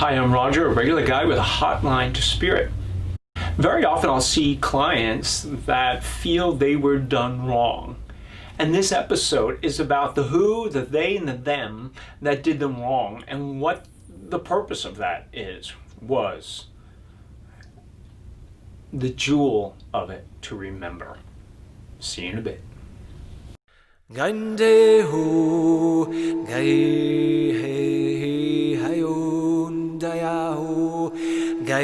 Hi, I'm Roger, a regular guy with a hotline to spirit. Very often I'll see clients that feel they were done wrong. And this episode is about the who, the they, and the them that did them wrong and what the purpose of that was. The jewel of it to remember. See you in a bit. Gande ho gai he hayun daya ho gai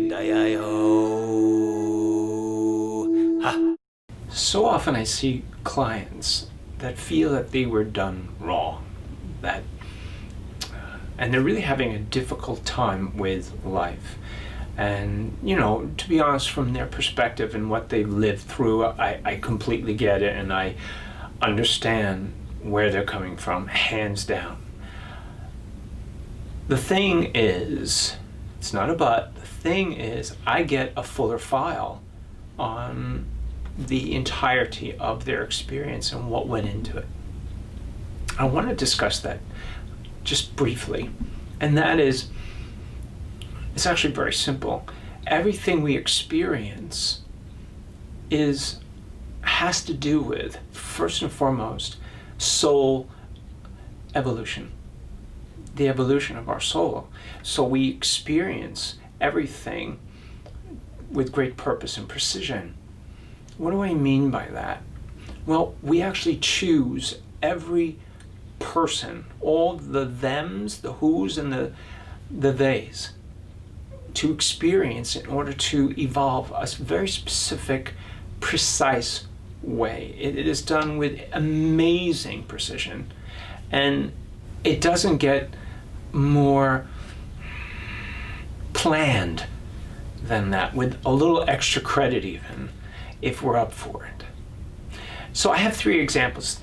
daya ho ha. So often I see clients that feel that they were done wrong, and they're really having a difficult time with life. And, to be honest, from their perspective and what they've lived through, I completely get it, and I understand where they're coming from, hands down. The thing is, it's not a but, the thing is, I get a fuller file on the entirety of their experience and what went into it. I want to discuss that just briefly, and that is, it's actually very simple. Everything we experience has to do with, first and foremost, soul evolution, the evolution of our soul. So we experience everything with great purpose and precision. What do I mean by that? Well, we actually choose every person, all the thems, the who's, and the theys, to experience in order to evolve a very specific, precise way. It is done with amazing precision, and it doesn't get more planned than that, with a little extra credit even, if we're up for it. So I have 3 examples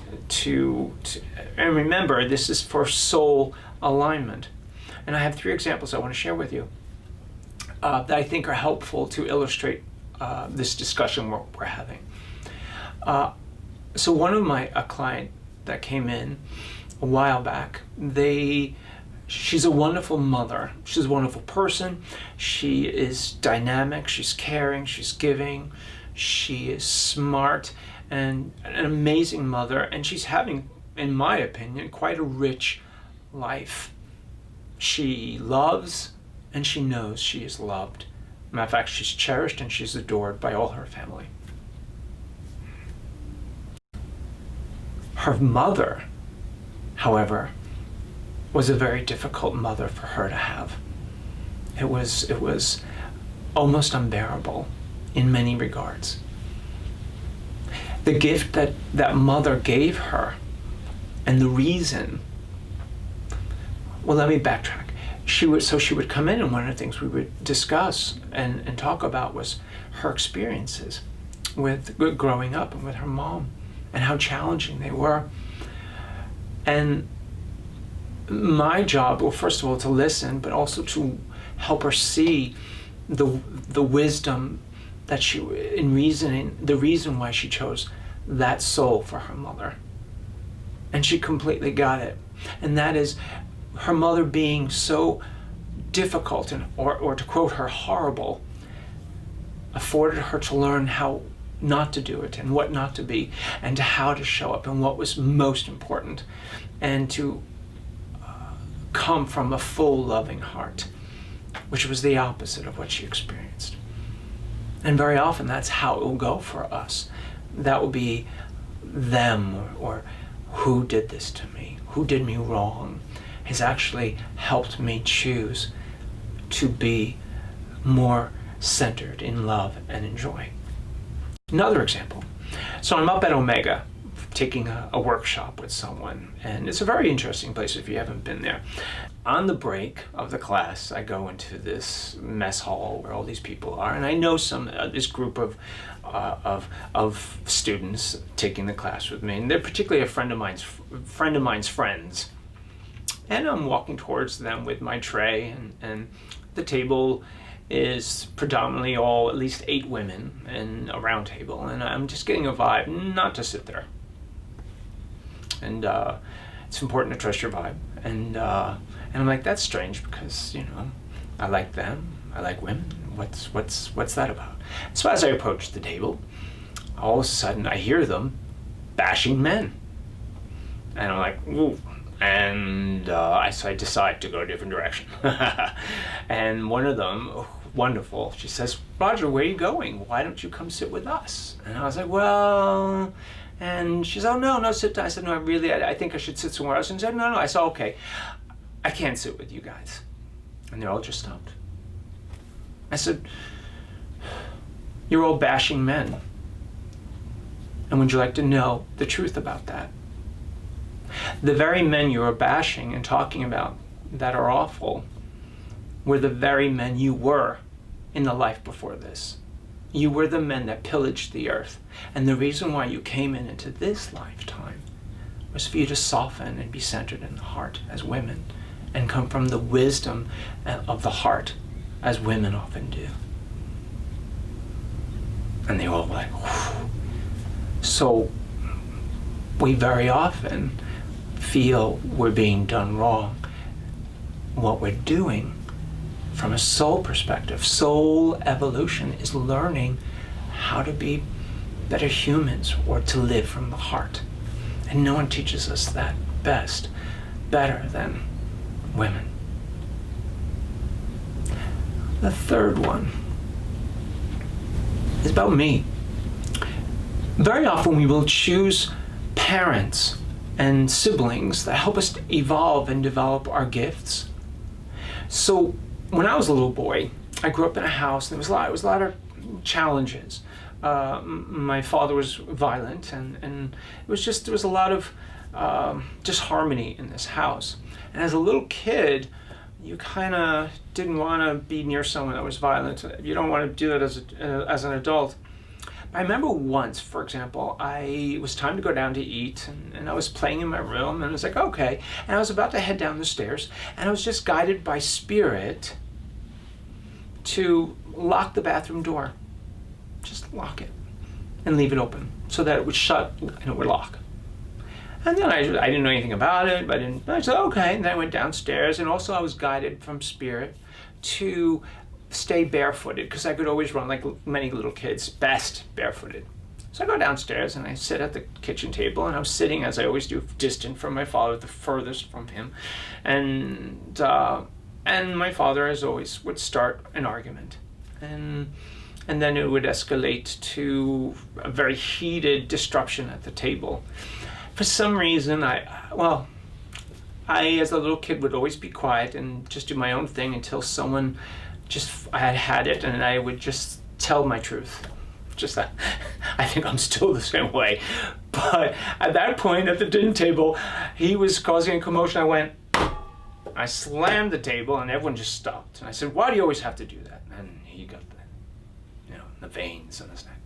and remember, this is for soul alignment. And I have 3 examples I want to share with you that I think are helpful to illustrate this discussion we're having. So one of a client that came in a while back, she's a wonderful mother. She's a wonderful person. She is dynamic, she's caring, she's giving, she is smart, and an amazing mother, and she's having, in my opinion, quite a rich life. She loves, and she knows she is loved. Matter of fact, she's cherished and she's adored by all her family. Her mother, however, was a very difficult mother for her to have. It was almost unbearable in many regards. The gift that mother gave her, and the reason, well, let me backtrack. She would come in, and one of the things we would discuss and talk about was her experiences with growing up and with her mom, and how challenging they were. And my job, well, first of all, to listen, but also to help her see the wisdom that in reasoning, the reason why she chose that soul for her mother. And she completely got it. And that is, her mother being so difficult, or to quote her, horrible, afforded her to learn how not to do it and what not to be, and how to show up and what was most important, and to come from a full loving heart, which was the opposite of what she experienced. And very often that's how it will go for us. That will be them, or who did this to me, who did me wrong, has actually helped me choose to be more centered in love and in joy. Another example. So I'm up at Omega taking a workshop with someone, and it's a very interesting place if you haven't been there. On the break of the class, I go into this mess hall where all these people are, and I know this group of students taking the class with me, and they're particularly a friend of mine's friends. And I'm walking towards them with my tray, and the table is predominantly all, at least 8 women, and a round table, and I'm just getting a vibe not to sit there. And it's important to trust your vibe. And I'm like, that's strange because, you know, I like them, I like women. What's that about? So as I approach the table, all of a sudden I hear them bashing men. And I'm like, ooh. And so I decide to go a different direction. And one of them, oh, wonderful, she says, Roger, where are you going? Why don't you come sit with us? And I was like, well, and she said, oh, no, sit down. I said, no, I think I should sit somewhere else. And she said, no. I said, okay, I can't sit with you guys. And they all just stopped. I said, you're all bashing men. And would you like to know the truth about that? The very men you are bashing and talking about that are awful were the very men you were in the life before this. You were the men that pillaged the earth. And the reason why you came into this lifetime was for you to soften and be centered in the heart as women and come from the wisdom of the heart as women often do. And they were all like, whew. So we very often feel we're being done wrong. What we're doing from a soul perspective, soul evolution, is learning how to be better humans or to live from the heart. And no one teaches us that better than women. The third one is about me. Very often we will choose parents and siblings that help us evolve and develop our gifts. So when I was a little boy, I grew up in a house, and there was a lot of challenges. My father was violent, and there was a lot of disharmony in this house. And as a little kid, you kind of didn't want to be near someone that was violent. You don't want to do that as an adult. I remember once, for example, it was time to go down to eat, and I was playing in my room, and I was like, okay. And I was about to head down the stairs, and I was just guided by spirit to lock the bathroom door. Just lock it and leave it open so that it would shut and it would lock. And then I didn't know anything about it, but I said, okay. And then I went downstairs, and also I was guided from spirit to stay barefooted, because I could always run like many little kids, best barefooted. So I go downstairs and I sit at the kitchen table, and I'm sitting, as I always do, distant from my father, the furthest from him. And my father, as always, would start an argument. And then it would escalate to a very heated disruption at the table. For some reason, I, as a little kid, would always be quiet and just do my own thing until someone I had it, and I would just tell my truth. Just that. I think I'm still the same way. But at that point at the dinner table, he was causing a commotion. I slammed the table, and everyone just stopped. And I said, why do you always have to do that? And he got the veins in his neck.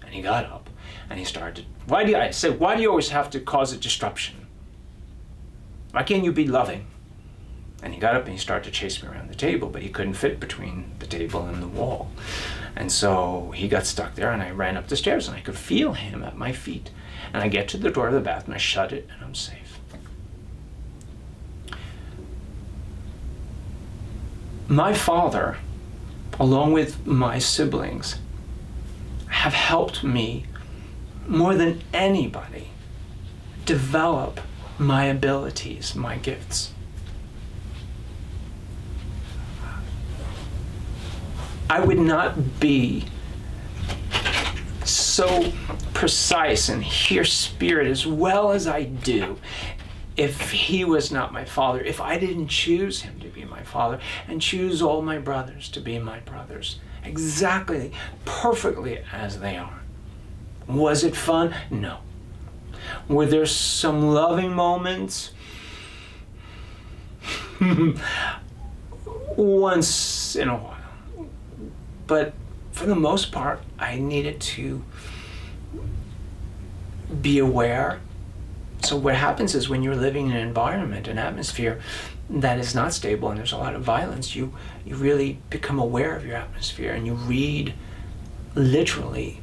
And he got up, and he started, why do you always have to cause a disruption? Why can't you be loving? And he got up and he started to chase me around the table, but he couldn't fit between the table and the wall. And so he got stuck there, and I ran up the stairs, and I could feel him at my feet. And I get to the door of the bathroom, I shut it, and I'm safe. My father, along with my siblings, have helped me more than anybody develop my abilities, my gifts. I would not be so precise and hear spirit as well as I do if he was not my father, if I didn't choose him to be my father and choose all my brothers to be my brothers, exactly, perfectly as they are. Was it fun? No. Were there some loving moments? Once in a while. But for the most part, I needed to be aware. So what happens is when you're living in an environment, an atmosphere that is not stable and there's a lot of violence, you really become aware of your atmosphere, and you read literally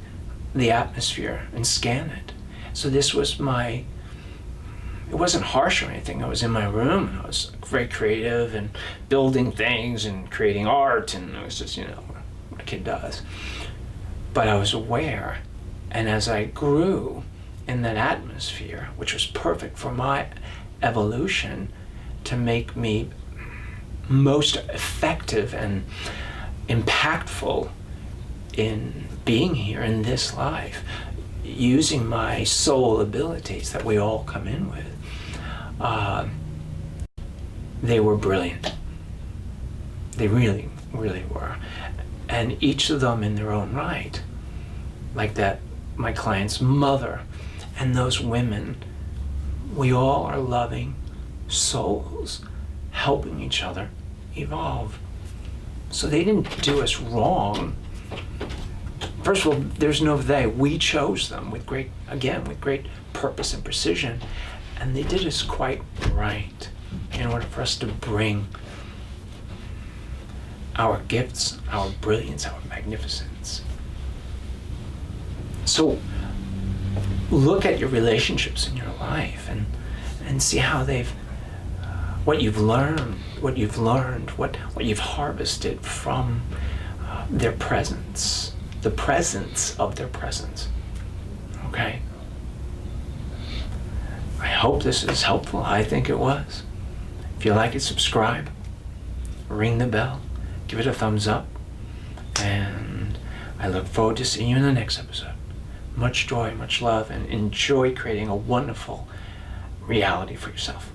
the atmosphere and scan it. So this was it wasn't harsh or anything. I was in my room and I was very creative and building things and creating art, and it was just, what a kid does. But I was aware, and as I grew in that atmosphere, which was perfect for my evolution to make me most effective and impactful in being here in this life, using my soul abilities that we all come in with, they were brilliant. They really, really were. And each of them in their own right, like that, my client's mother, and those women, we all are loving souls helping each other evolve. So they didn't do us wrong. First of all, there's no they. We chose them with great purpose and precision, and they did us quite right in order for us to bring our gifts, our brilliance, our magnificence. So look at your relationships in your life and see how they've, what you've learned, what you've harvested from their presence, the presence of their presence. Okay? I hope this is helpful. I think it was. If you like it, subscribe, ring the bell, give it a thumbs up, and I look forward to seeing you in the next episode. Much joy, much love, and enjoy creating a wonderful reality for yourself.